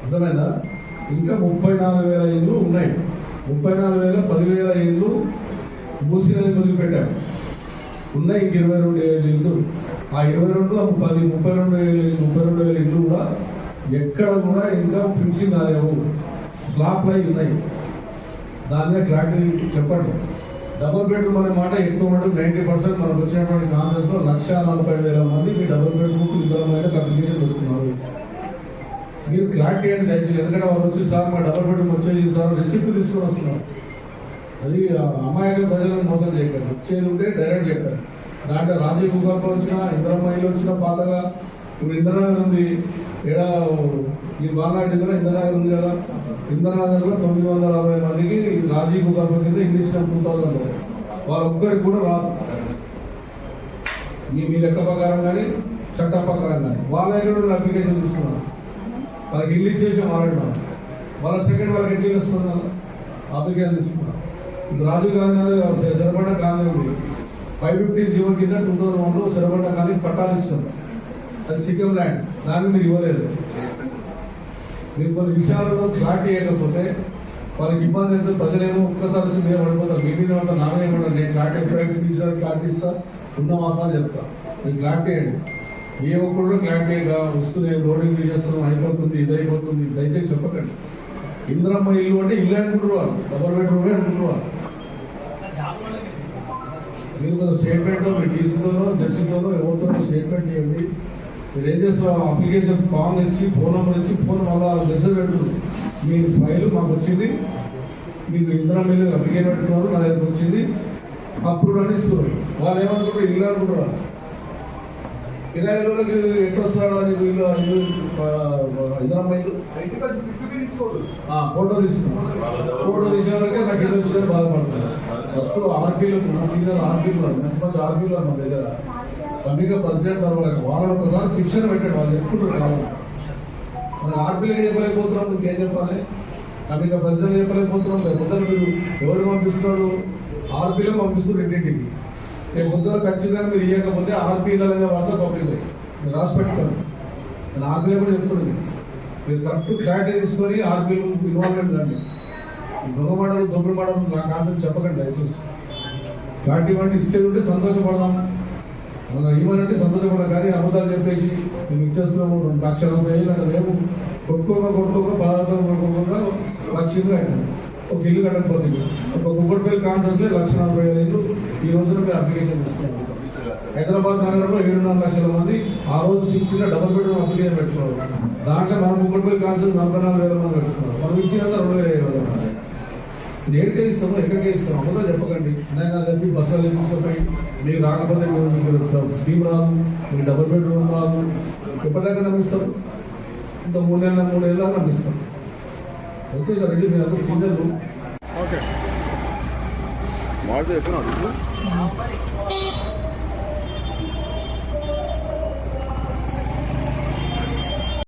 అర్థమైందా? ఇంకా 34,000 ఇళ్ళు ఉన్నాయి. 34,000 10,000 ఇళ్ళు మూసినది వదిలిపెట్టారు. ఉన్నాయి ఇంక 22,000 ఇళ్ళు. ఆ 22 32,000 ఇళ్ళు కూడా ఎక్కడ కూడా ఇంకా ఫినిషింగ్ కాలేవు, స్లాప్ అయి ఉన్నాయి. దాని మీద క్లారిటీ చెప్పండి. డబుల్ బెడ్రూమ్ అనే మాట ఎక్కువ ఉండదు. 90% మనకు వచ్చినటువంటి కాన్సెప్ట్స్ లో 1,40,000 మంది మీ డబుల్ బెడ్రూమ్ విధమైన అప్లికేషన్ పెడుతున్నారు. మీరు క్లారిటీ అని దయచేసి, ఎందుకంటే వాళ్ళు వచ్చి సార్ మా డబుల్ బెడ్రూమ్ వచ్చేసి సార్ రిసిప్ట్ తీసుకొని వస్తున్నారు. అది అమాయక ప్రజలను మోసం చేయకండి. వచ్చేది ఉంటే డైరెక్ట్ చెప్పారు. దాంట్లో రాజీవ్ భూగర్భం వచ్చినా, ఇందిరమ్మ ఇల్లు వచ్చినా పాతగా, ఇప్పుడు ఇందిరానగర్ ఉంది. ఏడా ఈ బాలనాడు ఇందిరానగర్ ఉంది కదా, ఇందిరానగర్ లో 960 మందికి రాజీవ్ భూగర్భం కింద ఇంగ్లీష్ 2000 వాళ్ళ ఒక్కరికి కూడా రాదు. మీ లెక్క ప్రకారం కానీ చట్ట ప్రకారం కానీ వాళ్ళ దగ్గర అప్లికేషన్ తీసుకున్నారు. వాళ్ళకి ఇల్లు ఇచ్చేసి మాట్లాడినారు. వాళ్ళ సెకండ్ వాళ్ళకి ఎట్లా వస్తున్నారు అప్లికేషన్ తీసుకున్నారు. ఇప్పుడు రాజీవ్ గాంధీ సరిపడ్డ కాలనీ ఉంది. 550 జీవో కింద 2001 సరిపడ్డ కాలనీ పట్టాలు ఇచ్చినాం. అది సిక్కం ల్యాండ్, దాన్ని మీరు ఇవ్వలేదు. మీరు కొన్ని విషయాలలో క్లారిటీ ఇవ్వకపోతే వాళ్ళకి ఇబ్బంది అయితే ప్రజలేమో ఒక్కసారి వచ్చి మీరు పడిపోతారు. మీ మీద ఉంటారు, నామే ఉంటారు. నేను క్లారిటీ ఎప్పుడైనా క్లారిటీ ఇస్తా, ఉన్న మాసాలు చెప్తా. మీరు క్లారిటీ అయ్యండి. ఏ ఒక్కరు క్లారిటీగా వస్తున్నాయి, లోడింగ్ చేస్తున్నాం, అయిపోతుంది, ఇది అయిపోతుంది, దయచేసి చెప్పకండి. ఇందిరమ్మ ఇల్లు అంటే ఇల్లు అనుకుంటున్నారు, డబుల్ బెడ్రూమే అనుకుంటున్నారు. మీరు కొంచెం స్టేట్మెంట్లో మీ డీసీతోనో జడ్సీతోనో ఎవరితోనో స్టేట్మెంట్ చేయండి. మీరు ఏం చేస్తున్నారు, అప్లికేషన్ ఫామ్ ఇచ్చి ఫోన్ నెంబర్ ఇచ్చి ఫోన్ మళ్ళా మెసేజ్ పెడుతుంది. మీ ఫైల్ మాకు వచ్చింది, మీకు ఇందిరమ్మ ఇల్లు అప్లికేషన్ పెట్టుకున్నారు, నా దగ్గరకు వచ్చింది, అప్పుడు అని ఇస్తున్నారు. వాళ్ళు ఏమనుకుంటారు, ఇల్లు అనుకుంటారు. కిరాయి రోజులకి ఎట్లా వస్తున్నాడు అని వీళ్ళు ఇందిరమ్మ ఇల్లు ఫోటో తీసుకున్నాను. ఫోటో తీసే వరకే నాకు ఇల్లు వచ్చేది బాధపడుతున్నాను. ఫస్ట్ ఆర్పీలు సీనియర్ ఆర్పీలు మంచి మంచి ఆర్పీలు మన దగ్గర సమీక ప్రెసిడెంట్ వాళ్ళని ఒకసారి శిక్షణ పెట్టాడు. వాళ్ళు చెప్పుకుంటారు కావాలి. మన ఆర్పీలకి చెప్పలేకపోతున్నాం, ఇంకేం చెప్పాలి? సమీక ప్రెసిడెంట్ చెప్పలేకపోతున్నాం. లేకపోతే మీరు ఎవరు పంపిస్తున్నాడు? ఆర్పీలో పంపిస్తున్నారు ఇంటింటికి. రేపు పొద్దున ఖచ్చితంగా మీరు ఇవ్వకపోతే ఆర్పీల వార్త పబ్లిక్ మీరు రాసి పెట్టుకోండి. నేను ఆర్పీలో కూడా చెప్తున్నాను, మీరు కరెక్ట్ క్లారిటీ తీసుకొని ఆర్పీలు ఇన్వాల్వ్మెంట్ రండి. దొంగ మాటలు దొంగ మాటలు నా కాన్సెప్ట్ చెప్పకండి దయచేసి. క్లారిటీ వంటి ఇచ్చేది ఉంటే సంతోషపడదాం, మనం ఇవ్వనంటే సంతోషపడదాం. కానీ అబద్ధాలు చెప్పేసి మేము ఇచ్చేస్తున్నాము 2,00,000 రూపాయలు అంటే రేపు కొట్టుకోగా పదార్థం కొట్టుకోగా లక్ష్యంగా అయినా ఒక ఇల్లు కట్టకపోతే ఒక కుక్కటిపల్లి కాన్సెన్స్ 1,40,000 ఇల్లు ఈ రోజున మీరు అప్లికేషన్ ఇస్తున్నారు. హైదరాబాద్ నగరంలో 7.5 లక్షల మంది ఆ రోజు 60 డబుల్ బెడ్రూమ్ అప్లికేషన్ పెట్టుకున్నారు. దాంట్లో మనం కుక్కటిపల్లి కాన్సెన్స్ 44,000 మంది పెట్టుకున్నారు. మనం ఇచ్చినంత 2,500 మంది. ఇది ఏడికే ఇస్తామో ఎక్కడికే ఇస్తాం అమ్మతో చెప్పకండి. నేను చెప్పి బస్సులు తీసుకుపోయి మీకు రాకపోతే మీకు స్కీమ్ రాదు, మీకు డబుల్ బెడ్రూమ్ రాదు. ఎప్పటిదాకా నమ్మిస్తాం? ఇంత 3 ఏళ్ళ దాకా నమ్మిస్తాం. ఓకే సార్, రెడ్డి మీరు అందరూ సీనియర్లు. ఓకే